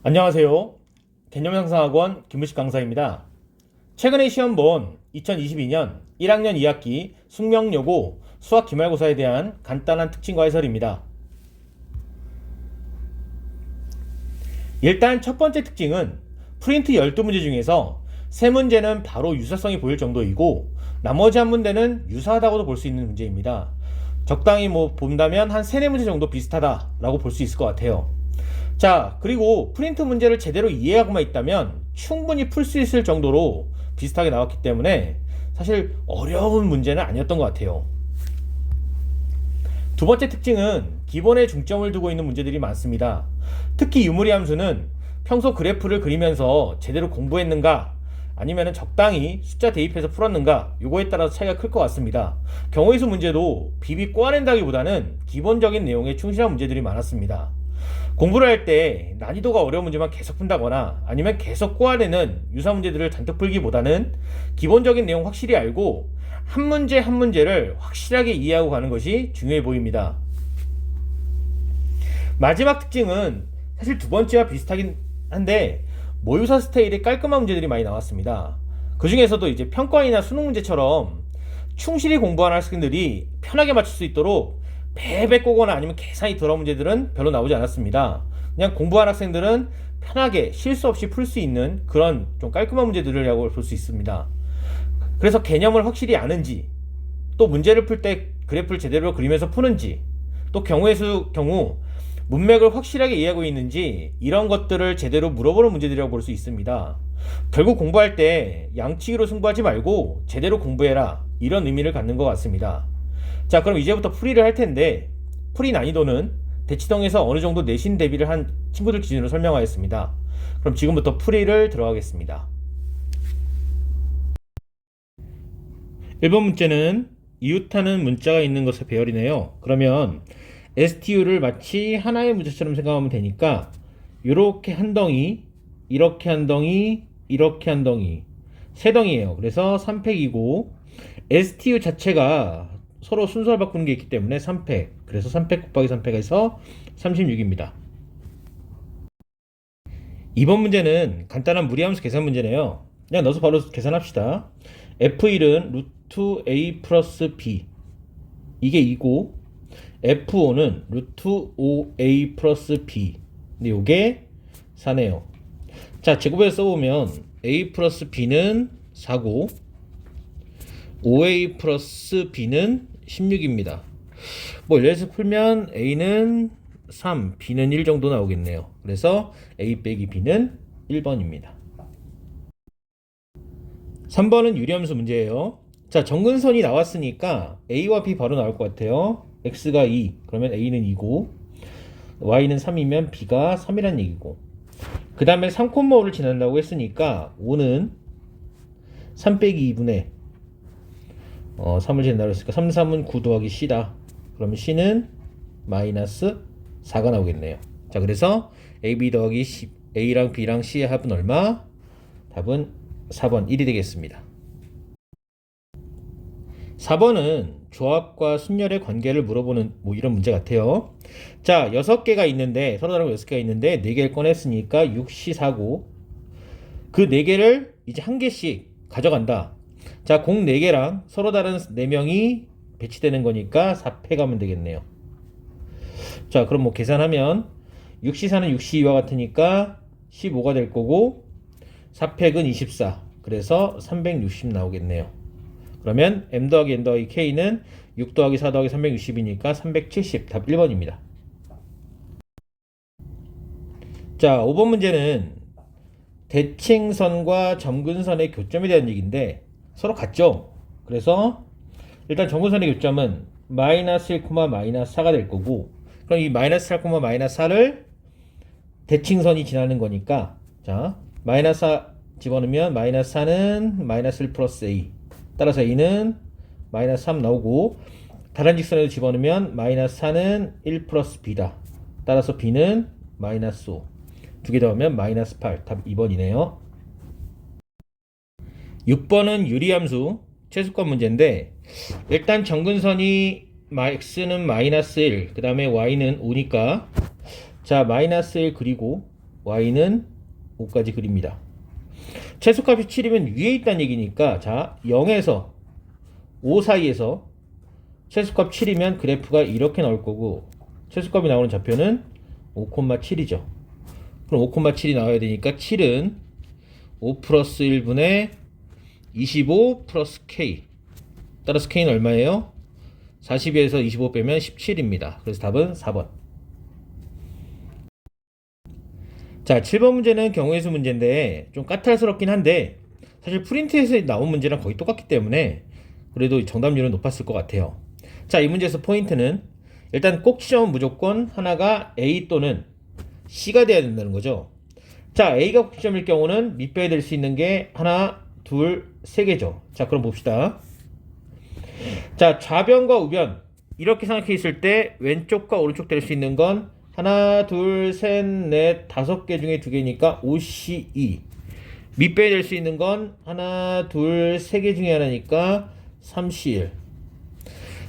안녕하세요. 개념형상학원 김무식 강사입니다. 최근에 시험 본 2022년 1학년 2학기 숙명여고 수학 기말고사에 대한 간단한 특징과 해설입니다. 일단 첫 번째 특징은 프린트 12문제 중에서 3문제는 바로 유사성이 보일 정도이고 나머지 한 문제는 유사하다고도 볼 수 있는 문제입니다. 적당히 본다면 한 3, 4문제 정도 비슷하다라고 볼 수 있을 것 같아요. 자, 그리고 프린트 문제를 제대로 이해하고만 있다면 충분히 풀 수 있을 정도로 비슷하게 나왔기 때문에 사실 어려운 문제는 아니었던 것 같아요. 두 번째 특징은 기본에 중점을 두고 있는 문제들이 많습니다. 특히 유무리 함수는 평소 그래프를 그리면서 제대로 공부했는가 아니면 적당히 숫자 대입해서 풀었는가 요거에 따라서 차이가 클 것 같습니다. 경우의 수 문제도 비비 꼬아낸다기보다는 기본적인 내용에 충실한 문제들이 많았습니다. 공부를 할 때 난이도가 어려운 문제만 계속 푼다거나 아니면 계속 꼬아내는 유사 문제들을 잔뜩 풀기보다는 기본적인 내용 확실히 알고 한 문제 한 문제를 확실하게 이해하고 가는 것이 중요해 보입니다. 마지막 특징은 사실 두 번째와 비슷하긴 한데 모의고사 스타일의 깔끔한 문제들이 많이 나왔습니다. 그 중에서도 이제 평가이나 수능 문제처럼 충실히 공부하는 학생들이 편하게 맞출 수 있도록 배배 꼬거나 아니면 계산이 들어간 문제들은 별로 나오지 않았습니다. 그냥 공부한 학생들은 편하게 실수 없이 풀 수 있는 그런 좀 깔끔한 문제들이라고 볼 수 있습니다. 그래서 개념을 확실히 아는지, 또 문제를 풀 때 그래프를 제대로 그리면서 푸는지, 또 경우의 수 경우 문맥을 확실하게 이해하고 있는지 이런 것들을 제대로 물어보는 문제들이라고 볼 수 있습니다. 결국 공부할 때 양치기로 승부하지 말고 제대로 공부해라 이런 의미를 갖는 것 같습니다. 자, 그럼 이제부터 풀이를 할 텐데 풀이 난이도는 대치동에서 어느 정도 내신 대비를 한 친구들 기준으로 설명하였습니다. 그럼 지금부터 풀이를 들어가겠습니다. 1번 문제는 이웃하는 문자가 있는 것의 배열이네요. 그러면 STU를 마치 하나의 문제처럼 생각하면 되니까 이렇게 한 덩이, 이렇게 한 덩이, 이렇게 한 덩이, 세 덩이에요. 그래서 3팩이고 STU 자체가 서로 순서를 바꾸는 게 있기 때문에 3팩, 그래서 3팩 곱하기 3팩에서 36입니다. 2번 문제는 간단한 무리함수 계산 문제네요. 그냥 넣어서 바로 계산합시다. F1은 루트 A 플러스 B, 이게 2고 F5는 루트 5A 플러스 B, 근데 요게 4네요. 자, 제곱해서 써보면 A 플러스 B는 4고 5A 플러스 B는 16입니다. 예를 들어서 풀면 A는 3, B는 1 정도 나오겠네요. 그래서 A 빼기 B는 1번입니다. 3번은 유리함수 문제예요. 자, 정근선이 나왔으니까 A와 B 바로 나올 것 같아요. X가 2, 그러면 A는 2고 Y는 3이면 B가 3이란 얘기고, 그 다음에 3,5를 지난다고 했으니까 5는 3 빼기 2분의 3을 지난다고 했으니까 3, 3은 9 더하기 C다. 그러면 C는 마이너스 4가 나오겠네요. 자, 그래서 AB 더하기 C, A랑 B랑 C의 합은 얼마? 답은 4번 1이 되겠습니다. 4번은 조합과 순열의 관계를 물어보는 이런 문제 같아요. 자, 6개가 있는데 서로 다른 6개가 있는데 4개를 꺼냈으니까 6C4고 그 4개를 이제 한 개씩 가져간다. 자, 공 4개랑 서로 다른 4명이 배치되는 거니까 4패 가면 되겠네요. 자, 그럼 계산하면 6C4는 6C2와 같으니까 15가 될 거고 4팩은 24, 그래서 360 나오겠네요. 그러면 M 더하기 N 더하기 K는 6 더하기 4 더하기 360이니까 370, 답 1번입니다. 자, 5번 문제는 대칭선과 점근선의 교점에 대한 얘기인데 서로 같죠? 그래서 일단 점근선의 교점은 마이너스 1, 마이너스 4가 될 거고, 그럼 이 마이너스 4, 마이너스 4를 대칭선이 지나는 거니까, 자, 마이너스 4 집어넣으면 마이너스 4는 마이너스 1 플러스 A, 따라서 A는 마이너스 3 나오고, 다른 직선에도 집어넣으면 마이너스 4는 1 플러스 B다. 따라서 B는 마이너스 5. 두 개 더하면 마이너스 8. 답 2번이네요. 6번은 유리함수 최소값 문제인데, 일단 정근선이 x는 마이너스 1, 그 다음에 y는 5니까 자, 마이너스 1 그리고 y는 5까지 그립니다. 최소값이 7이면 위에 있다는 얘기니까 자 0에서 5 사이에서 최소값 7이면 그래프가 이렇게 나올 거고 최소값이 나오는 좌표는 5,7이죠. 그럼 5,7이 나와야 되니까 7은 5 플러스 1분의 25 플러스 k. 따라서 k는 얼마예요? 42에서 25 빼면 17입니다. 그래서 답은 4번. 자, 7번 문제는 경우의 수 문제인데 좀 까탈스럽긴 한데 사실 프린트에서 나온 문제랑 거의 똑같기 때문에 그래도 정답률은 높았을 것 같아요. 자, 이 문제에서 포인트는 일단 꼭 지점은 무조건 하나가 A 또는 C가 돼야 된다는 거죠. 자, A가 꼭 지점일 경우는 밑배에 될 수 있는 게 하나, 둘, 세 개죠. 자, 그럼 봅시다. 자, 좌변과 우변 이렇게 생각해 있을 때 왼쪽과 오른쪽 될 수 있는 건 하나, 둘, 셋, 넷, 5개 중에 2개니까 5C2. 밑배에 될 수 있는 건 하나, 둘, 3개 중에 하나니까 3C1.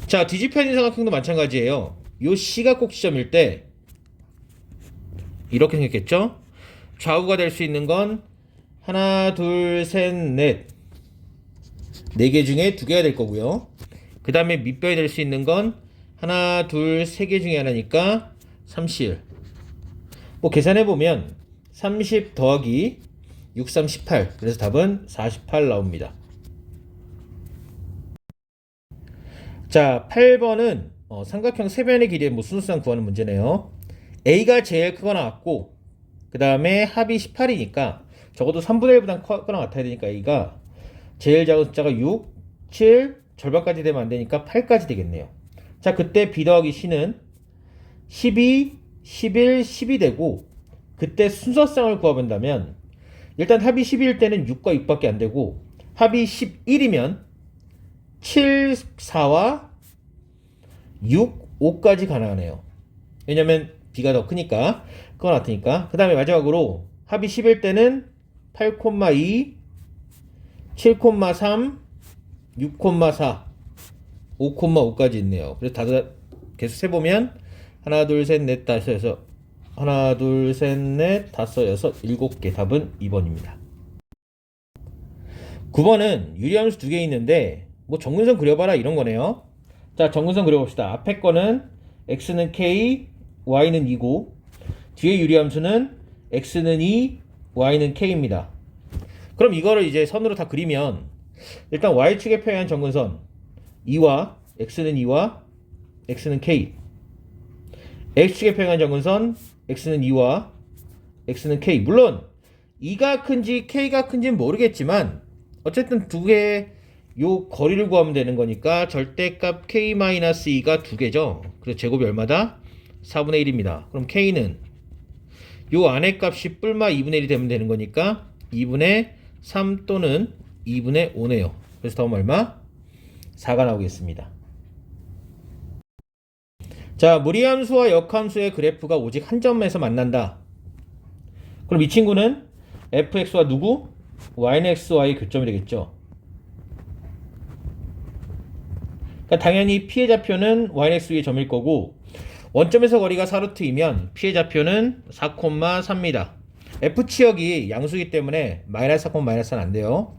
자, 뒤집혀 있는 삼각형도 마찬가지예요. 요 C가 꼭 지점일 때 이렇게 생겼겠죠? 좌우가 될 수 있는 건 하나, 둘, 셋, 넷. 4개 중에 2개가 될 거고요. 그 다음에 밑배에 될 수 있는 건 하나, 둘, 3개 중에 하나니까 30. 뭐 계산해보면 30 더하기 6, 3, 18. 그래서 답은 48 나옵니다. 자, 8번은 삼각형 세변의 길이의 뭐 순수상 구하는 문제네요. A가 제일 크거나 같고 그 다음에 합이 18이니까 적어도 3분의 1보다 크거나 같아야 되니까 A가 제일 작은 숫자가 6, 7, 절반까지 되면 안 되니까 8까지 되겠네요. 자, 그때 B 더하기 C는 12, 11, 10이 되고 그때 순서쌍을 구해본다면 일단 합이 12일 때는 6과 6밖에 안 되고 합이 11이면 7, 4와 6, 5까지 가능하네요. 왜냐면 B가 더 크니까 그거 같으니까. 그 다음에 마지막으로 합이 10일 때는 8,2, 7,3, 6,4, 5,5까지 있네요. 그래서 다들 계속 세보면 하나, 둘, 셋, 넷, 다섯, 여섯. 하나, 둘, 셋, 넷, 다섯, 여섯, 7개. 답은 2번입니다. 9번은 유리함수 2개 있는데 뭐 정근선 그려봐라 이런 거네요. 자, 정근선 그려봅시다. 앞에 거는 x는 k, y는 2고 뒤에 유리함수는 x는 2, y는 k입니다. 그럼 이거를 이제 선으로 다 그리면 일단 y축에 표현한 정근선 2와 x는 2와 x는 k, x축에 표현한 정근선 x는 2와 x는 k. 물론 2가 큰지 k가 큰지는 모르겠지만 어쨌든 두 개의 요 거리를 구하면 되는 거니까 절대값 k-2가 2개죠. 그래서 제곱이 얼마다? 4분의 1입니다. 그럼 k는 요 안에 값이 뿔마 2분의 1이 되면 되는 거니까 2분의 3 또는 2분의 5네요. 그래서 다음 얼마? 4가 나오겠습니다. 자, 무리함수와 역함수의 그래프가 오직 한 점에서 만난다. 그럼 이 친구는 fx와 누구? y는 xy의 교점이 되겠죠. 그러니까 당연히 p의 좌표는 y는 x의 점일 거고 원점에서 거리가 4루트이면 p의 좌표는 4,3입니다. f치역이 양수이기 때문에 마이너스 4, 마이너스는 안 돼요.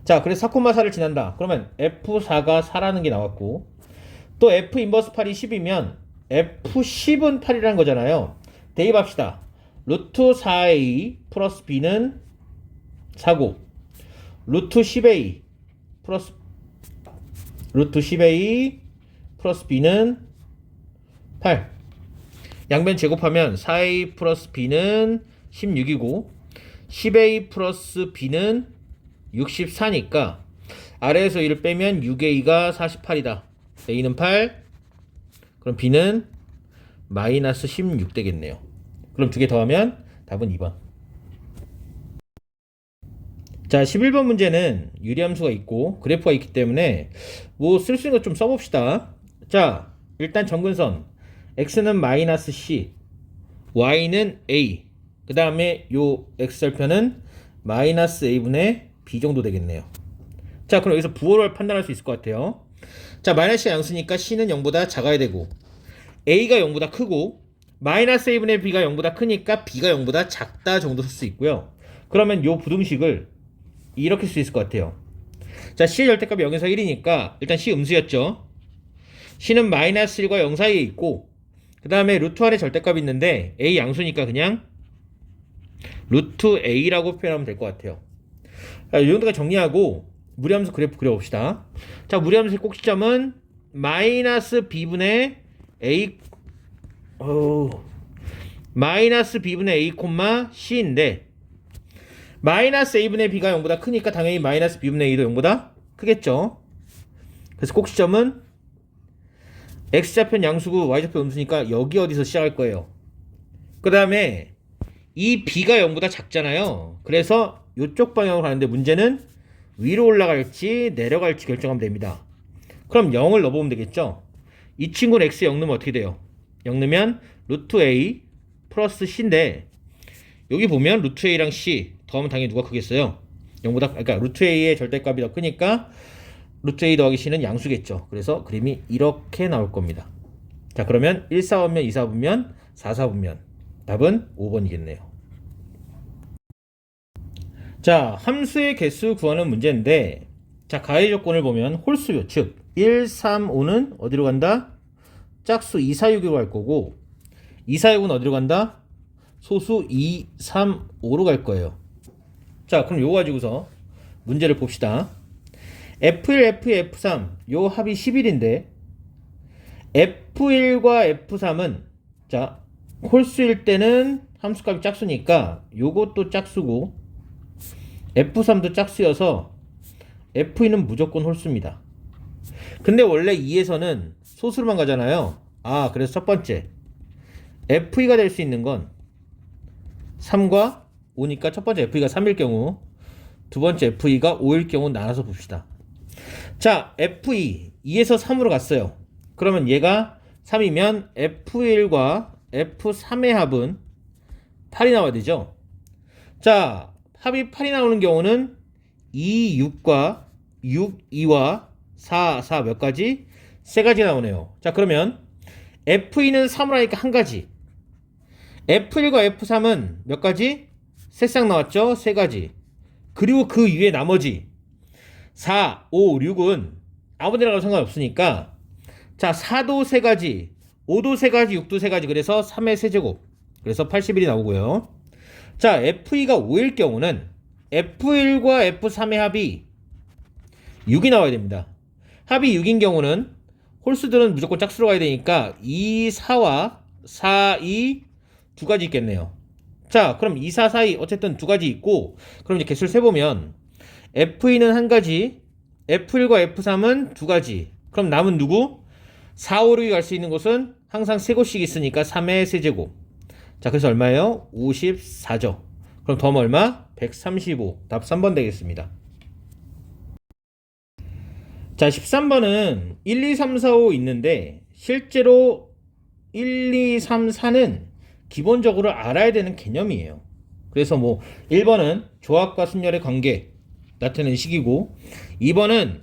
자, 그래서 4,4를 지난다. 그러면 f4가 4라는 게 나왔고 또 f 인버스 8이 10이면 f10은 8이라는 거잖아요. 대입합시다. 루트 4a 플러스 b는 4고 루트 10a 플러스 b는 8. 양변 제곱하면 4a 플러스 b는 16이고 10a 플러스 b는 64니까 아래에서 1을 빼면 6a가 48이다. a는 8, 그럼 b는 마이너스 16 되겠네요. 그럼 두 개 더하면 답은 2번. 자, 11번 문제는 유리함수가 있고 그래프가 있기 때문에 뭐 쓸 수 있는 거 좀 써봅시다. 자, 일단 정근선 x는 마이너스 c, y는 a, 그 다음에 요 x절편은 마이너스 a분의 b 정도 되겠네요. 자, 그럼 여기서 부호를 판단할 수 있을 것 같아요. 자, 마이너스 양수니까 c는 0보다 작아야 되고 a가 0보다 크고 마이너스 a분의 b가 0보다 크니까 b가 0보다 작다 정도 쓸 수 있고요. 그러면 요 부등식을 이렇게 쓸 수 있을 것 같아요. 자, c의 절대값이 0에서 1이니까 일단 c 음수였죠. c는 마이너스 1과 0 사이에 있고 그 다음에 루트 r의 절대값이 있는데 a 양수니까 그냥 루트 a라고 표현하면 될 것 같아요. 자, 이 정도까지 정리하고 무리함수 그래프 그려봅시다. 자, 무리함수의 꼭지점은 마이너스 b분의 a 마이너스 b분의 a 콤마 c인데 마이너스 a분의 b가 0보다 크니까 당연히 마이너스 b분의 a도 0보다 크겠죠. 그래서 꼭지점은 x좌편 양수고 y좌편 음수니까 여기 어디서 시작할 거예요. 그 다음에 이 b가 0보다 작잖아요. 그래서 이쪽 방향으로 가는데 문제는 위로 올라갈지 내려갈지 결정하면 됩니다. 그럼 0을 넣어보면 되겠죠. 이 친구는 x 0 넣으면 어떻게 돼요? 0 넣으면 루트 a 플러스 c인데 여기 보면 루트 a랑 c 더하면 당연히 누가 크겠어요? 0보다 그러니까 루트 a의 절대값이 더 크니까 루트 a 더하기 c는 양수겠죠. 그래서 그림이 이렇게 나올 겁니다. 자, 그러면 1, 4분면 2, 4분면 4, 4분면 답은 5번이겠네요. 자, 함수의 개수 구하는 문제인데 자, 가해 조건을 보면 홀수요. 즉 1, 3, 5는 어디로 간다? 짝수 2, 4, 6으로 갈 거고 2, 4, 6은 어디로 간다? 소수 2, 3, 5로 갈 거예요. 자, 그럼 요거 가지고서 문제를 봅시다. F1, F2, F3 요 합이 11인데 F1과 F3은 자, 홀수일 때는 함수값이 짝수니까 요것도 짝수고 F3도 짝수여서 F2는 무조건 홀수입니다. 근데 원래 2에서는 소수로만 가잖아요. 아, 그래서 첫 번째 F2가 될 수 있는 건 3과 5니까 첫 번째 F2가 3일 경우 두 번째 F2가 5일 경우 나눠서 봅시다. 자, F2 2에서 3으로 갔어요. 그러면 얘가 3이면 F1과 F3의 합은 8이 나와야 되죠. 자, 합이 8이 나오는 경우는 2, 6과 6, 2와 4, 4 몇 가지? 세 가지가 나오네요. 자, 그러면 F2는 3으로 하니까 한 가지. F1과 F3은 몇 가지? 세 쌍 나왔죠? 세 가지. 그리고 그 위에 나머지 4, 5, 6은 아무 데나 가도 상관없으니까 자, 4도 세 가지, 5도 세 가지, 6도 세 가지. 그래서 3의 세제곱. 그래서 81이 나오고요. 자, F2가 5일 경우는 F1과 F3의 합이 6이 나와야 됩니다. 합이 6인 경우는 홀수들은 무조건 짝수로 가야 되니까 2, 4와 4, 2 두 가지 있겠네요. 자, 그럼 2, 4, 4, 2 어쨌든 두 가지 있고 그럼 이제 개수를 세보면 F2는 한 가지, F1과 F3은 두 가지. 그럼 남은 누구? 4, 5, 6이 갈 수 있는 곳은 항상 세 곳씩 있으니까 3의 세제곱. 자, 그래서 얼마예요? 54죠. 그럼 더하면 얼마? 135. 답 3번 되겠습니다. 자, 13번은 1, 2, 3, 4, 5 있는데 실제로 1, 2, 3, 4는 기본적으로 알아야 되는 개념이에요. 그래서 뭐 1번은 조합과 순열의 관계 나타내는 식이고 2번은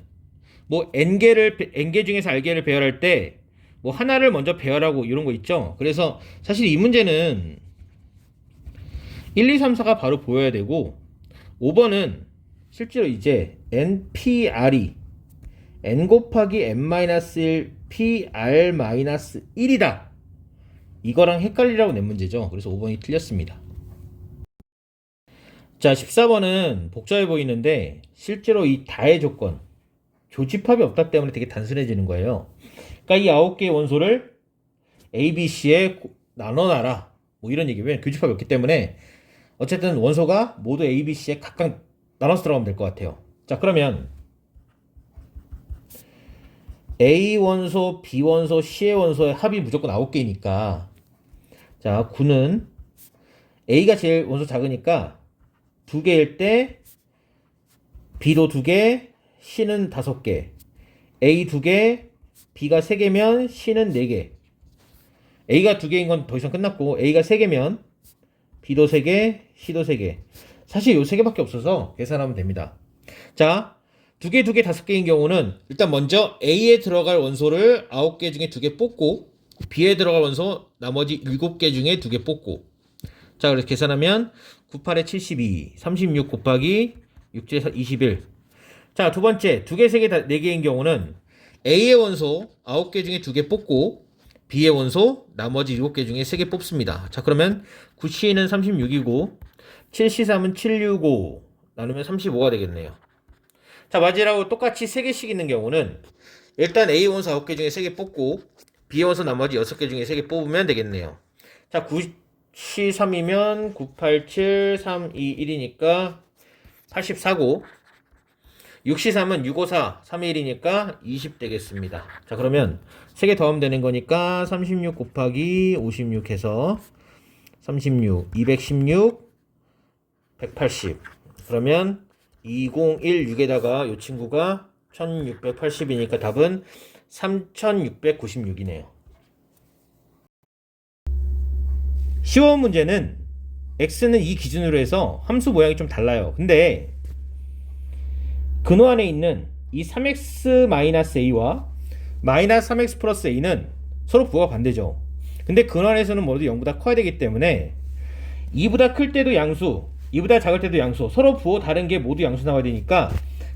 뭐 n개 중에서 r개를 배열할 때 뭐 하나를 먼저 배열하고 이런 거 있죠. 그래서 사실 이 문제는 1, 2, 3, 4가 바로 보여야 되고 5번은 실제로 이제 npr이 n 곱하기 n-1 pr-1이다. 이거랑 헷갈리라고 낸 문제죠. 그래서 5번이 틀렸습니다. 자, 14번은 복잡해 보이는데 실제로 이 다의 조건 조집합이 없다 때문에 되게 단순해지는 거예요. 그러니까 이 9개의 원소를 A, B, C에 나눠놔라 뭐 이런 얘기. 왜냐면 교집합이 없기 때문에 어쨌든 원소가 모두 A, B, C에 각각 나눠서 들어가면 될 것 같아요. 자, 그러면 A 원소, B 원소, C의 원소의 합이 무조건 9개니까 자, 9는 A가 제일 원소 작으니까 2개일 때 B도 2개, C는 5개. A 2개, B가 3개면 C는 4개. A가 2개인 건 더 이상 끝났고 A가 3개면 B도 3개, C도 3개. 사실 요 3개밖에 없어서 계산하면 됩니다. 자, 2개, 5개인 경우는 일단 먼저 A에 들어갈 원소를 9개 중에 2개 뽑고 B에 들어갈 원소 나머지 7개 중에 2개 뽑고. 자, 그래서 계산하면 98에 72, 36 곱하기 6제에서 21. 자, 두 번째, 2개, 3개, 4개인 경우는 A의 원소 9개 중에 2개 뽑고 B의 원소 나머지 7개 중에 3개 뽑습니다. 자, 그러면 9C는 36이고 7C3은 765 나누면 35가 되겠네요. 자, 마지막으로 똑같이 3개씩 있는 경우는 일단 A 원소 9개 중에 3개 뽑고 B 원소 나머지 6개 중에 3개 뽑으면 되겠네요. 자, 9C3이면 987, 321이니까 84고 6C3은 654, 321이니까 20 되겠습니다. 자, 그러면 3개 더하면 되는 거니까 36 곱하기 56 해서 36, 216, 180. 그러면 2016에다가 이 친구가 1680이니까 답은 3696이네요. 쉬운 문제는 x는 이 기준으로 해서 함수 모양이 좀 달라요. 근데 근호 안에 있는 이 3x-a와 마이너스 3x 플러스 a는 서로 부호가 반대죠. 근데 근호 안에서는 모두 0보다 커야 되기 때문에 2보다 클 때도 양수, 2보다 작을 때도 양수, 서로 부호 다른 게 모두 양수 나와야 되니까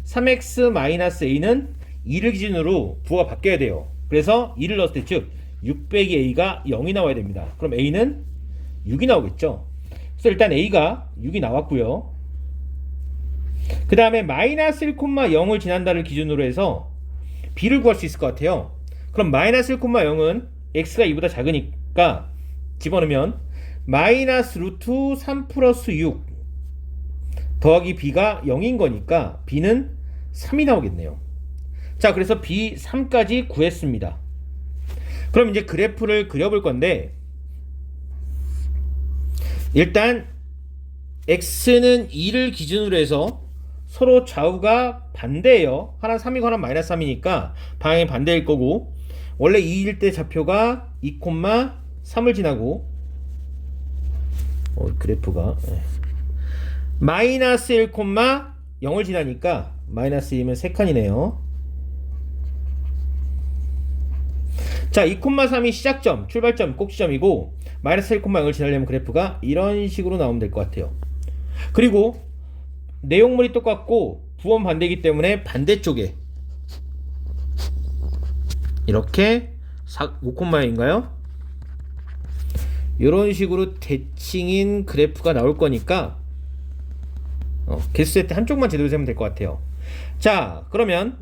3x-a는 2를 기준으로 부호가 바뀌어야 돼요. 그래서 2를 넣었을 때 즉 6 빼기 a가 0이 나와야 됩니다. 그럼 a는 6이 나오겠죠. 그래서 일단 a가 6이 나왔고요. 그 다음에 마이너스 1,0을 지난다를 기준으로 해서 b를 구할 수 있을 것 같아요. 그럼 마이너스 1,0은 x가 2보다 작으니까 집어넣으면 마이너스 루트 3 플러스 6 더하기 b가 0인 거니까 b는 3이 나오겠네요. 자, 그래서 b 3까지 구했습니다. 그럼 이제 그래프를 그려볼 건데 일단 x는 2를 기준으로 해서 서로 좌우가 반대예요. 하나 3이고 하나 마이너스 3이니까 방향이 반대일 거고 원래 2일 때 좌표가 2,3을 지나고 그래프가 마이너스 1,0을 지나니까 마이너스 2면 3칸이네요. 자, 2,3이 시작점, 출발점, 꼭지점이고 마이너스 1,0을 지나려면 그래프가 이런 식으로 나오면 될 것 같아요. 그리고 내용물이 똑같고 부호는 반대이기 때문에 반대쪽에 이렇게 5,0인가요? 이런 식으로 대칭인 그래프가 나올 거니까 개수 때 한쪽만 제대로 세면 될 것 같아요. 자, 그러면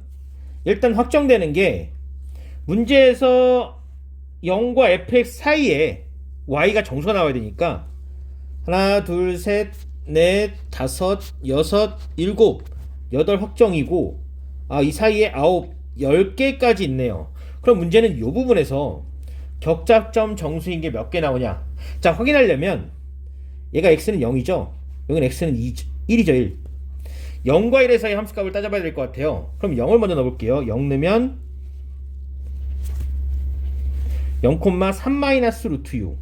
일단 확정되는 게 문제에서 0과 fx 사이에 y가 정수가 나와야 되니까 하나, 둘, 셋, 넷, 다섯, 여섯, 일곱, 여덟 확정이고 이 사이에 9, 10개까지 있네요. 그럼 문제는 이 부분에서 격자점 정수인 게 몇 개 나오냐. 자, 확인하려면 얘가 x는 0이죠. 여기는 x는 1이죠. 1. 0과 1의 사이 함수값을 따져봐야 될 것 같아요. 그럼 0을 먼저 넣어볼게요. 0 넣으면 0,3 루트 6.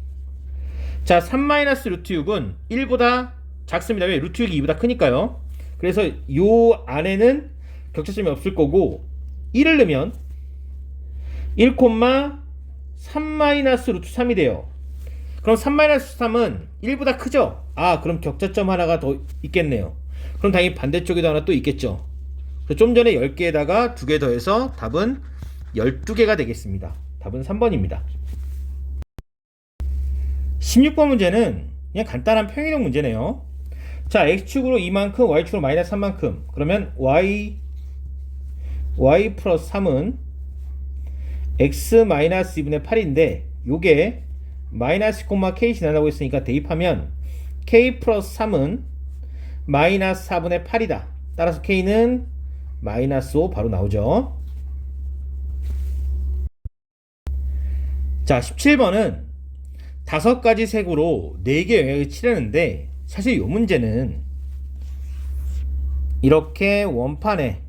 자, 3 루트 6은 1보다 작습니다. 왜? 루트 6이 2보다 크니까요. 그래서 요 안에는 격차점이 없을 거고 1을 넣으면 1,3 루트 3이 돼요. 그럼 3 3은 1보다 크죠? 그럼 격차점 하나가 더 있겠네요. 그럼 당연히 반대쪽에도 하나 또 있겠죠. 좀 전에 10개에다가 2개 더해서 답은 12개가 되겠습니다. 답은 3번입니다. 16번 문제는 그냥 간단한 평이동 문제네요. 자, x축으로 2만큼, y축으로 마이너스 3만큼. 그러면 y 플러스 3은 x 마이너스 2분의 8인데 요게 마이너스 k 지나가고 있으니까 대입하면 k 플러스 3은 마이너스 4분의 8이다. 따라서 k는 마이너스 5 바로 나오죠. 자, 17번은 5가지 색으로 4개 영역을 칠하는데 사실 이 문제는 이렇게 원판에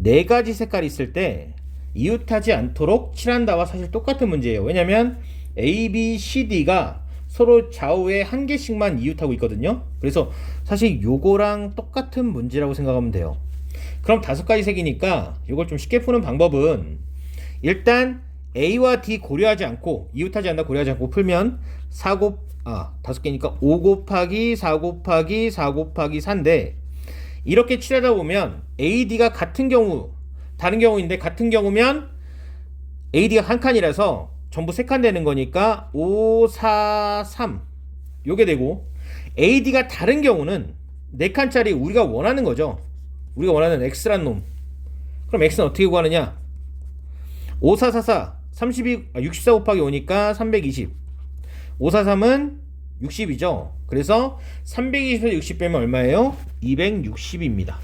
4가지 색깔이 있을 때 이웃하지 않도록 칠한다와 사실 똑같은 문제예요. 왜냐면 A, B, C, D가 서로 좌우에 한 개씩만 이웃하고 있거든요. 그래서 사실 요거랑 똑같은 문제라고 생각하면 돼요. 그럼 5가지 색이니까 이걸 좀 쉽게 푸는 방법은 일단 A와 D 고려하지 않고 이웃하지 않나 고려하지 않고 풀면 5개니까 5 곱하기 4 곱하기 4 곱하기 4인데 이렇게 칠하다 보면 AD가 같은 경우 다른 경우인데 같은 경우면 AD가 한 칸이라서 전부 3칸 되는 거니까 5, 4, 3 요게 되고 AD가 다른 경우는 4칸짜리 우리가 원하는 거죠. 우리가 원하는 X란 놈. 그럼 X는 어떻게 구하느냐? 5, 4, 4, 4 64 곱하기 5니까 320 5, 4, 3은 60이죠. 그래서 320에서 60 빼면 얼마예요? 260입니다.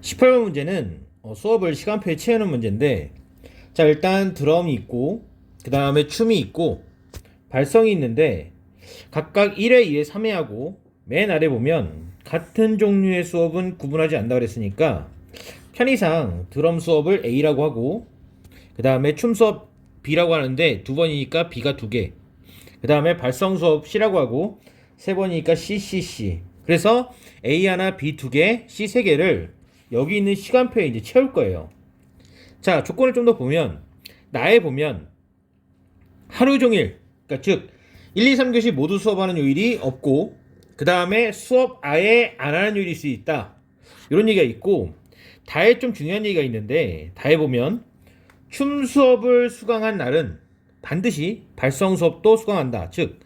18번 문제는 수업을 시간표에 채우는 문제인데 자 일단 드럼이 있고 그 다음에 춤이 있고 발성이 있는데 각각 1회, 2회, 3회 하고 맨 아래 보면 같은 종류의 수업은 구분하지 않는다 그랬으니까 편의상 드럼 수업을 A라고 하고 그 다음에 춤 수업 B라고 하는데 2번이니까 B가 2개 그 다음에 발성 수업 C라고 하고 3번이니까 C, C, C 그래서 A 하나, B 2개, C 3개를 여기 있는 시간표에 이제 채울 거예요. 자 조건을 좀 더 보면 나에 보면 하루 종일 그러니까 즉 1, 2, 3교시 모두 수업하는 요일이 없고 그 다음에 수업 아예 안 하는 요일일 수 있다 이런 얘기가 있고 다에 좀 중요한 얘기가 있는데 다에 보면 춤 수업을 수강한 날은 반드시 발성 수업도 수강한다. 즉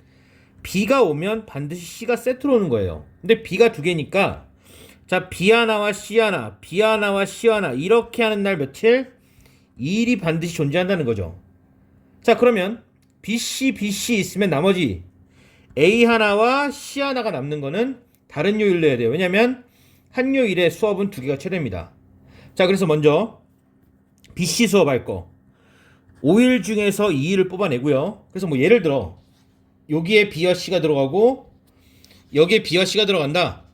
B가 오면 반드시 C가 세트로 오는 거예요. 근데 B가 2개니까 자 B 하나와 C 하나 B 하나와 C 하나 이렇게 하는 날 며칠? 2일이 반드시 존재한다는 거죠. 자 그러면 BC, BC 있으면 나머지 A 하나와 C 하나가 남는 거는 다른 요일로 해야 돼요. 왜냐면 한 요일에 수업은 2개가 최대입니다. 자 그래서 먼저 BC 수업할 거 5일 중에서 2일을 뽑아내고요. 그래서 뭐 예를 들어 여기에 B와 C가 들어가고 여기에 B와 C가 들어간다.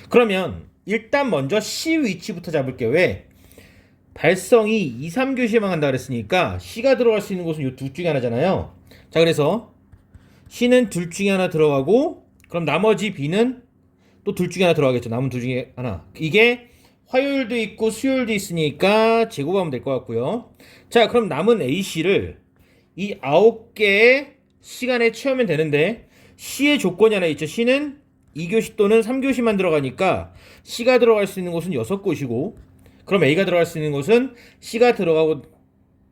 그러면 일단 먼저 C 위치부터 잡을게요. 왜? 발성이 2, 3교시에만 한다 그랬으니까 C가 들어갈 수 있는 곳은 이 둘 중에 하나잖아요. 자 그래서 C는 둘 중에 하나 들어가고 그럼 나머지 B는 또 둘 중에 하나 들어가겠죠. 남은 둘 중에 하나. 이게 화요일도 있고 수요일도 있으니까 제곱하면 될 것 같고요. 자 그럼 남은 AC를 이 9개의 시간에 채우면 되는데 C의 조건이 하나 있죠. C는 2교시 또는 3교시만 들어가니까 C가 들어갈 수 있는 곳은 6곳이고 그럼 A가 들어갈 수 있는 곳은 C가 들어가고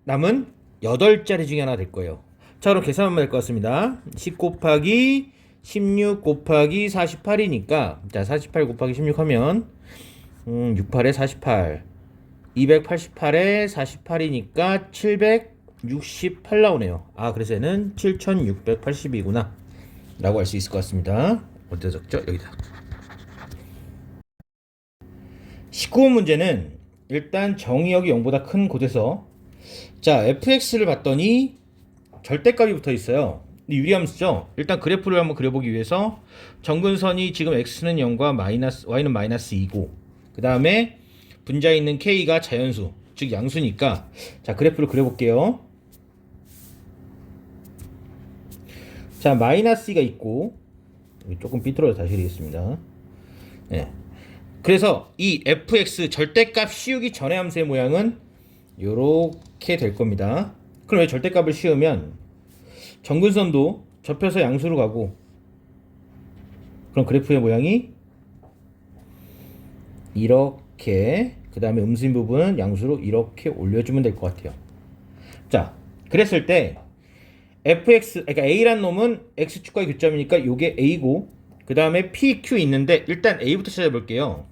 남은 8자리 중에 하나 될 거예요. 자 그럼 계산하면 될 것 같습니다. 10 곱하기 16 곱하기 48이니까 자 48 곱하기 16 하면 68에 48 288에 48이니까 768 나오네요. 아 그래서 얘는 7680이구나 라고 할 수 있을 것 같습니다. 어디다 적죠? 여기다. 19번 문제는 일단 정의역이 0보다 큰 곳에서 자 fx를 봤더니 절대값이 붙어 있어요. 유리함수죠. 일단 그래프를 한번 그려보기 위해서 정근선이 지금 x는 0과 y는 마이너스 2고 그 다음에 분자에 있는 k가 자연수 즉 양수니까 자 그래프를 그려볼게요. 자 마이너스 2가 있고 조금 삐뚤어서 다시 그리겠습니다. 네. 그래서 이 fx 절대값 씌우기 전의 함수의 모양은 요렇게 될 겁니다. 그럼 왜 절대값을 씌우면 정근선도 접혀서 양수로 가고 그럼 그래프의 모양이 이렇게 그 다음에 음수인 부분은 양수로 이렇게 올려주면 될 것 같아요. 자 그랬을 때 fx 그러니까 a란 놈은 x축과의 교점이니까 요게 a고 그 다음에 pq 있는데 일단 a부터 찾아볼게요.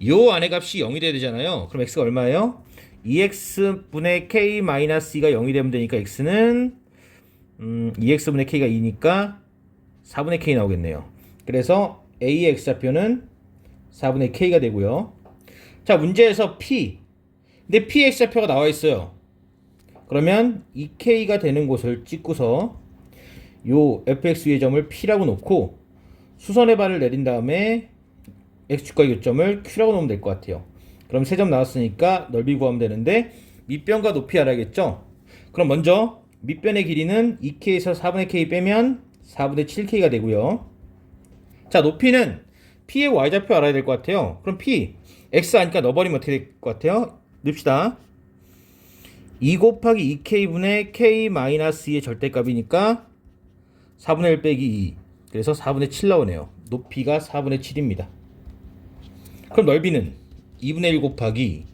요 안에 값이 0이 돼야 되잖아요. 그럼 x가 얼마예요? 2x분의 k-2가 0이 되면 되니까 x는 2x분의 k가 2니까 4분의 k 나오겠네요. 그래서 a의 x좌표는 4분의 k가 되고요. 자 문제에서 p 근데 p의 x좌표가 나와 있어요. 그러면 이 k가 되는 곳을 찍고서 요 fx 위의 점을 p라고 놓고 수선의 반을 내린 다음에 x축과의 교점을 q라고 놓으면 될 것 같아요. 그럼 3점 나왔으니까 넓이 구하면 되는데 밑변과 높이 알아야겠죠. 그럼 먼저 밑변의 길이는 2k에서 4분의 k 빼면 4분의 7k가 되고요. 자 높이는 p의 y좌표 알아야 될 것 같아요. 그럼 p x 아니까 넣어버리면 어떻게 될 것 같아요? 넣읍시다. 2 곱하기 2k분의 k-2의 절대값이니까 4분의 1 빼기 2. 그래서 4분의 7 나오네요. 높이가 4분의 7입니다. 그럼 넓이는 2분의 1 곱하기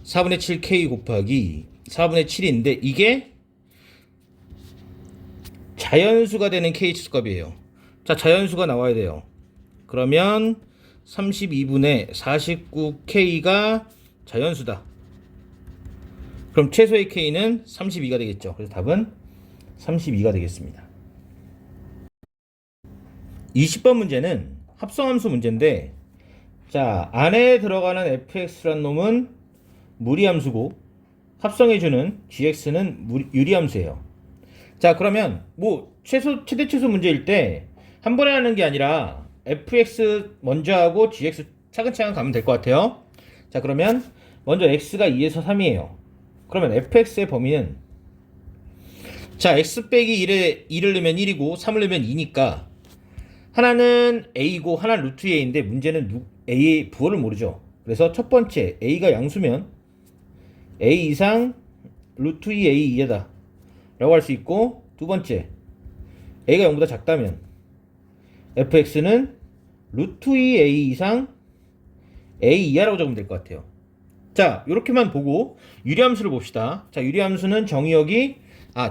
4분의 7k 곱하기 4분의 7인데 이게 자연수가 되는 k치수값이에요. 자, 자연수가 나와야 돼요. 그러면 32분의 49k가 자연수다. 그럼 최소의 k는 32가 되겠죠. 그래서 답은 32가 되겠습니다. 20번 문제는 합성함수 문제인데, 자, 안에 들어가는 fx란 놈은 무리함수고 합성해주는 gx는 유리함수예요. 자, 그러면 뭐 최대 최소 문제일 때 한 번에 하는 게 아니라 fx 먼저 하고 gx 차근차근 가면 될 것 같아요. 자, 그러면 먼저 x가 2에서 3이에요. 그러면 fx의 범위는, 자, x 빼기 2를 넣으면 1이고 3을 넣으면 2니까 하나는 a고 하나는 루트 a인데 문제는 a의 부호를 모르죠. 그래서 첫 번째 a가 양수면 a 이상 루트 2a 2다 라고 할 수 있고, 두 번째 a가 0보다 작다면 fx는 루트 2a 이상 a 이하라고 적으면 될 것 같아요. 자, 이렇게만 보고 유리함수를 봅시다. 자, 유리함수는 정의역이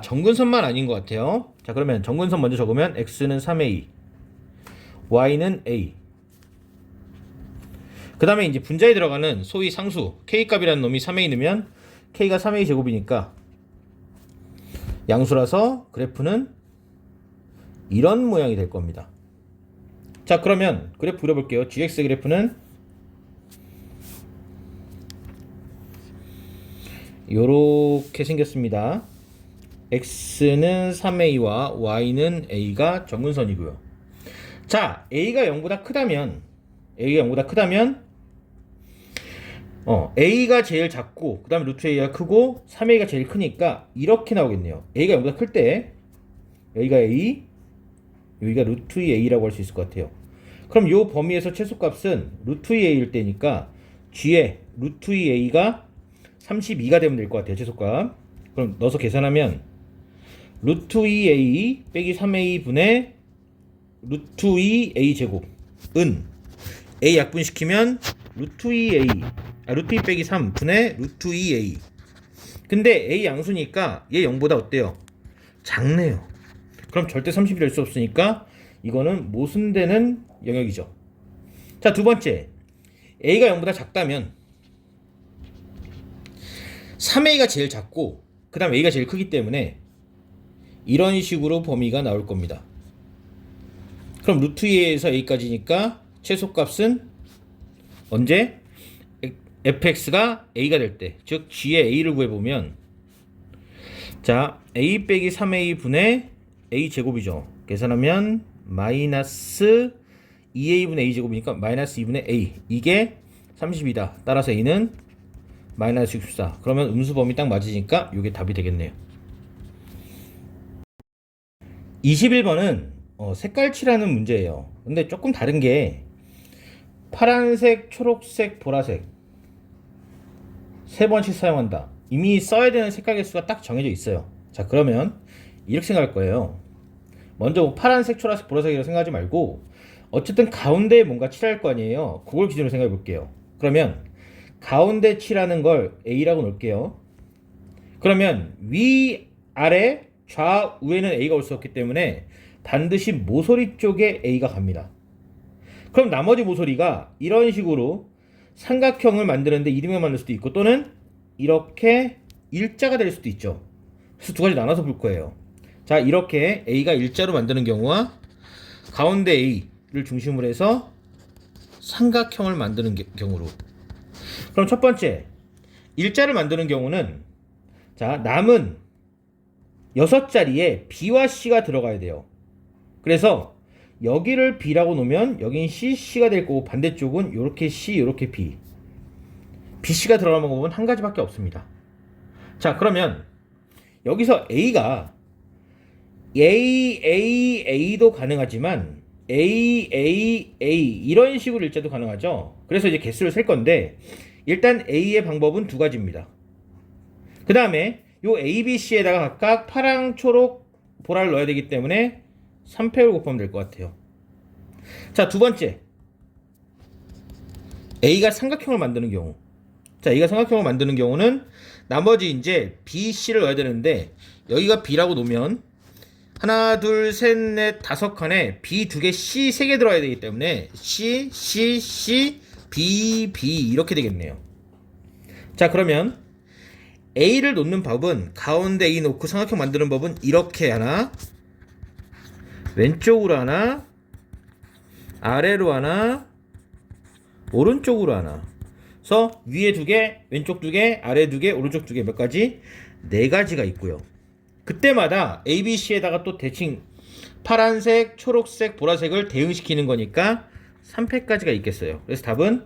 정근선만 아닌 것 같아요. 자, 그러면 정근선 먼저 적으면 x는 3a, y는 a. 그 다음에 이제 분자에 들어가는 소위 상수 k값이라는 놈이 3a 넣으면 k가 3a 제곱이니까 양수라서 그래프는 이런 모양이 될 겁니다. 자, 그러면 그래프 그려볼게요. gx 그래프는 요렇게 생겼습니다. x는 3a와 y는 a가 정근선이고요. 자, a가 0보다 크다면 a가 제일 작고 그 다음에 루트 a가 크고 3a가 제일 크니까 이렇게 나오겠네요. a가 0보다 클 때 여기가 a, 여기가 루트 2a라고 할 수 있을 것 같아요. 그럼 요 범위에서 최소값은 루트 2a일 때니까 g에 루트 2a가 32가 되면 될 것 같아요. 최소값. 그럼 넣어서 계산하면 루트 2a 빼기 3a 분의 루트 2a 제곱은 a 약분시키면 루트 2a 루트 2 빼기 3 분의 루트 2a. 근데 a 양수니까 얘 0보다 어때요? 작네요. 그럼 절대 30이 될 수 없으니까 이거는 모순되는 영역이죠. 자, 두 번째 a가 0보다 작다면 3a가 제일 작고 그 다음 a가 제일 크기 때문에 이런 식으로 범위가 나올 겁니다. 그럼 루트 2에서 a까지니까 최소값은 언제? fx가 a가 될 때, 즉 g의 a를 구해보면, 자, a 빼기 3a 분의 a 제곱이죠. 계산하면 마이너스 2a 분의 a 제곱이니까 마이너스 2분의 a, 이게 30이다. 따라서 a는 마이너스 64. 그러면 음수범위 딱 맞으니까 이게 답이 되겠네요. 21번은 색깔칠하는 문제예요. 근데 조금 다른 게 파란색, 초록색, 보라색 세 번씩 사용한다. 이미 써야 되는 색깔 개수가 딱 정해져 있어요. 자, 그러면 이렇게 생각할 거예요. 먼저 뭐 파란색, 초록색, 보라색이라고 생각하지 말고 어쨌든 가운데에 뭔가 칠할 거 아니에요. 그걸 기준으로 생각해 볼게요. 그러면 가운데 칠하는 걸 A라고 놓을게요. 그러면 위, 아래, 좌우에는 A가 올 수 없기 때문에 반드시 모서리 쪽에 A가 갑니다. 그럼 나머지 모서리가 이런 식으로 삼각형을 만드는데 이름을 만들 수도 있고 또는 이렇게 일자가 될 수도 있죠. 그래서 두 가지 나눠서 볼 거예요. 자, 이렇게 A가 일자로 만드는 경우와 가운데 A를 중심으로 해서 삼각형을 만드는 경우로. 그럼 첫 번째 일자를 만드는 경우는, 자, 남은 6자리에 B와 C가 들어가야 돼요. 그래서 여기를 B라고 놓으면 여긴 C가 될 거고 반대쪽은 이렇게 C, 이렇게 B. BC가 들어가는 방법은 한 가지밖에 없습니다. 자, 그러면 여기서 A가 A도 가능하지만 A 이런 식으로 일자도 가능하죠. 그래서 이제 개수를 셀 건데 일단 A의 방법은 두 가지입니다. 그 다음에 요 A, B, C에다가 각각 파랑, 초록, 보라를 넣어야 되기 때문에 3팩을 곱하면 될 것 같아요. 자, 두 번째. A가 삼각형을 만드는 경우. 자, A가 삼각형을 만드는 경우는 나머지 이제 B, C를 넣어야 되는데 여기가 B라고 놓으면 하나, 둘, 셋, 넷, 다섯 칸에 B 두 개, C 세 개 들어야 되기 때문에 C, C, C, B, B 이렇게 되겠네요. 자, 그러면 A를 놓는 법은 가운데 A 놓고 삼각형 만드는 법은 이렇게 하나, 왼쪽으로 하나, 아래로 하나, 오른쪽으로 하나. 그래서 위에 두 개, 왼쪽 두 개, 아래 두 개, 오른쪽 두 개, 몇 가지? 네 가지가 있고요. 그때마다 A, B, C에다가 또 대칭 파란색, 초록색, 보라색을 대응시키는 거니까 3팩까지가 있겠어요. 그래서 답은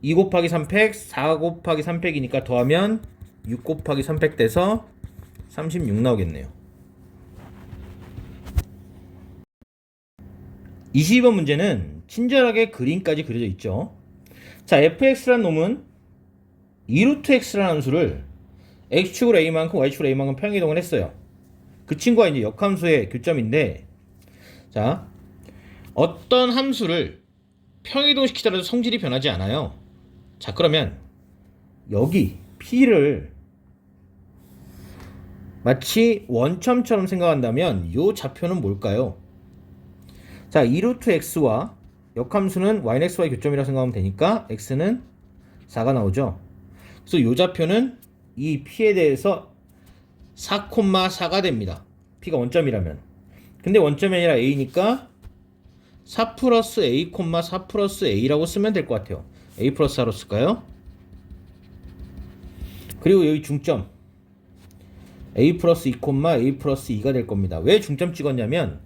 2 곱하기 3팩, 4 곱하기 3팩이니까 더하면 6 곱하기 3팩 돼서 36 나오겠네요. 22번 문제는 친절하게 그림까지 그려져 있죠. 자, fx라는 놈은 2루트x라는 함수를 x축으로 a만큼 y축으로 a만큼 평행이동을 했어요. 그 친구가 이제 역함수의 교점인데, 자, 어떤 함수를 평행이동시키더라도 성질이 변하지 않아요. 자, 그러면 여기 p를 마치 원점처럼 생각한다면 이 좌표는 뭘까요? 자, 2루트 x와 역함수는 yxy 교점이라고 생각하면 되니까 x는 4가 나오죠. 그래서 이 좌표는 이 p에 대해서 4,4가 됩니다. p가 원점이라면. 근데 원점이 아니라 a니까 4 플러스 a, 4 플러스 a라고 쓰면 될 것 같아요. a 플러스 4로 쓸까요? 그리고 여기 중점 a 플러스 2, a 플러스 2가 될 겁니다. 왜 중점 찍었냐면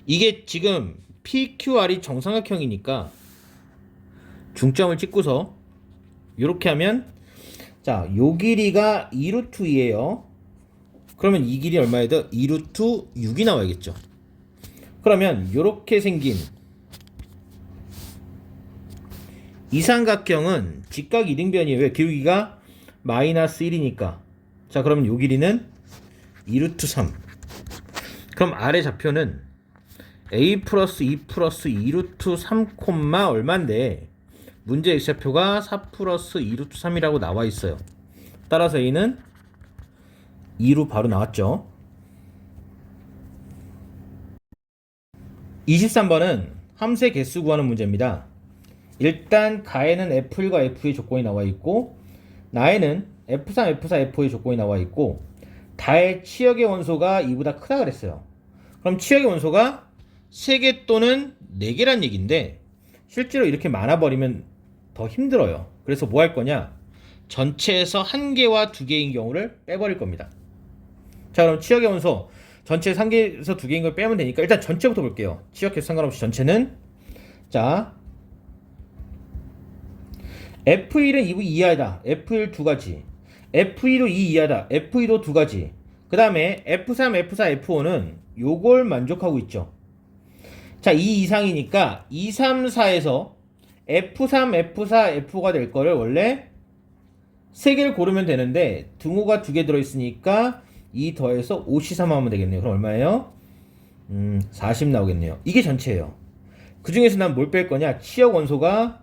이게 지금 PQR이 정삼각형이니까 중점을 찍고서 이렇게 하면, 자, 요 길이가 2루트 2예요. 그러면 이 길이 얼마야 돼? 2루트 6이 나와야겠죠. 그러면 이렇게 생긴 이 삼각형은 직각 이등변이에요. 왜? 기울기가 마이너스 1이니까. 자, 그러면 요 길이는 2루트 3. 그럼 아래 좌표는 a 플러스 2 플러스 2루트 3 얼마인데 문제 x좌표가 4 플러스 2루트 3이라고 나와 있어요. 따라서 a는 2로 바로 나왔죠. 23번은 함수의 개수 구하는 문제입니다. 일단 가에는 f1과 f2의 조건이 나와 있고 나에는 f3, f4, f5의 조건이 나와 있고 다의 치역의 원소가 2보다 크다 그랬어요. 그럼 치역의 원소가 3개 또는 4개란 얘기인데 실제로 이렇게 많아버리면 더 힘들어요. 그래서 뭐 할 거냐? 전체에서 1개와 2개인 경우를 빼버릴 겁니다. 자, 그럼 치역의 원소 전체에서 1개에서 2개인 걸 빼면 되니까 일단 전체부터 볼게요. 치역 개수 상관없이 전체는, 자, F1은 2 이하다. F1 두 가지. F2도 2 이하다. F2도 두 가지. 그 다음에 F3, F4, F5는 요걸 만족하고 있죠. 자, 2 이상이니까 2, 3, 4에서 F3, F4, F5가 될 거를 원래 3개를 고르면 되는데 등호가 2개 들어있으니까 2 더해서 5C3 하면 되겠네요. 그럼 얼마예요? 40 나오겠네요. 이게 전체예요. 그 중에서 난 뭘 뺄 거냐? 치역 원소가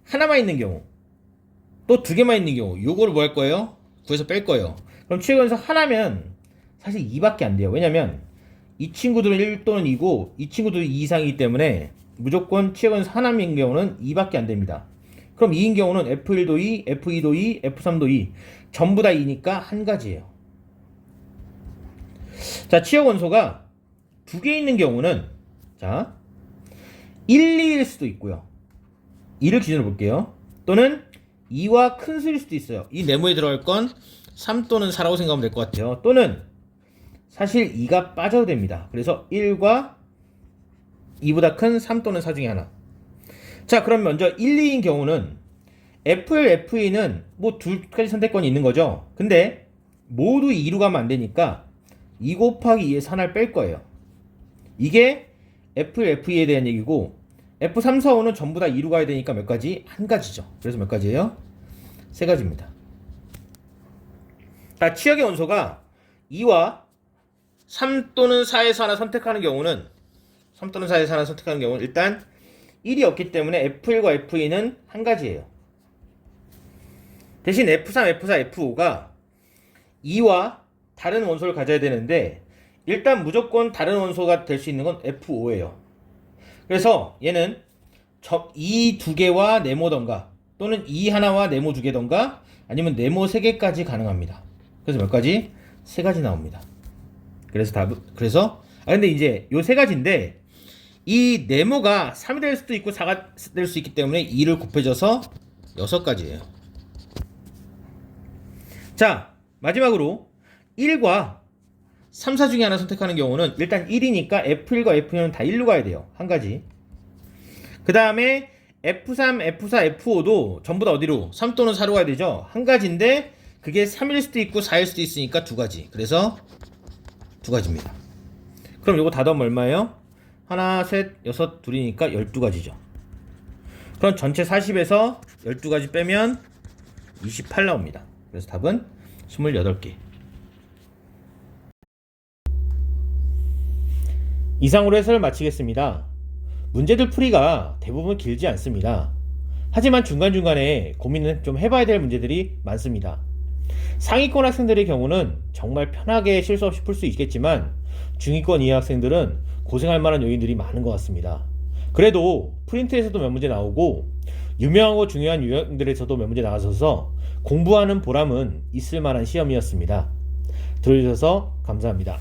하나만 있는 경우, 또 2개만 있는 경우, 요거를 뭐 할 거예요? 구해서 뺄 거예요. 그럼 치역 원소 하나면 사실 2밖에 안 돼요. 왜냐면 이 친구들은 1 또는 2고 이 친구들은 2 이상이기 때문에 무조건 치역 원소 하나인 경우는 2밖에 안 됩니다. 그럼 2인 경우는 F1도 2, F2도 2, F3도 2 전부 다 2니까 한 가지예요. 자, 치역 원소가 2개 있는 경우는, 자, 1, 2일 수도 있고요. 2를 기준으로 볼게요. 또는 2와 큰 수일 수도 있어요. 이 네모에 들어갈 건 3 또는 4라고 생각하면 될 것 같아요. 또는 사실 2가 빠져도 됩니다. 그래서 1과 2보다 큰 3 또는 4 중에 하나. 자, 그럼 먼저 1, 2인 경우는 F1, F2는 뭐 두 가지 선택권이 있는 거죠. 근데 모두 2로 가면 안 되니까 2 곱하기 2에서 하나를 뺄 거예요. 이게 F1, F2에 대한 얘기고 F3, 4, 5는 전부 다 2로 가야 되니까 몇 가지? 한 가지죠. 그래서 몇 가지예요? 세 가지입니다. 자, 치역의 원소가 2와 3 또는 4에서 하나 선택하는 경우는 3 또는 4에서 하나 선택하는 경우는 일단 1이 없기 때문에 F1과 F2는 한 가지예요. 대신 F3, F4, F5가 2와 다른 원소를 가져야 되는데 일단 무조건 다른 원소가 될 수 있는 건 F5예요. 그래서 얘는 이 두 개와 네모던가 또는 이 하나와 네모 두 개던가 아니면 네모 세 개까지 가능합니다. 그래서 몇 가지? 세 가지 나옵니다. 그래서 근데 이제 요 세 가지인데 이 네모가 3이 될 수도 있고 4가 될 수 있기 때문에 2를 곱해줘서 6가지예요. 자, 마지막으로 1과 3, 4 중에 하나 선택하는 경우는 일단 1이니까 F1과 F2는 다 1로 가야 돼요. 한 가지. 그 다음에 F3, F4, F5도 전부 다 어디로? 3 또는 4로 가야 되죠. 한 가지인데 그게 3일 수도 있고 4일 수도 있으니까 두 가지. 그래서 두 가지입니다. 그럼 요거 다 더하면 얼마예요? 하나, 셋, 여섯, 둘이니까 12가지죠. 그럼 전체 40에서 12가지 빼면 28 나옵니다. 그래서 답은 28개. 이상으로 해설을 마치겠습니다. 문제들 풀이가 대부분 길지 않습니다. 하지만 중간중간에 고민을 좀 해봐야 될 문제들이 많습니다. 상위권 학생들의 경우는 정말 편하게 실수 없이 풀 수 있겠지만 중위권 이하 학생들은 고생할 만한 요인들이 많은 것 같습니다. 그래도 프린트에서도 몇 문제 나오고 유명하고 중요한 유형들에서도 몇 문제 나와서 공부하는 보람은 있을 만한 시험이었습니다. 들어주셔서 감사합니다.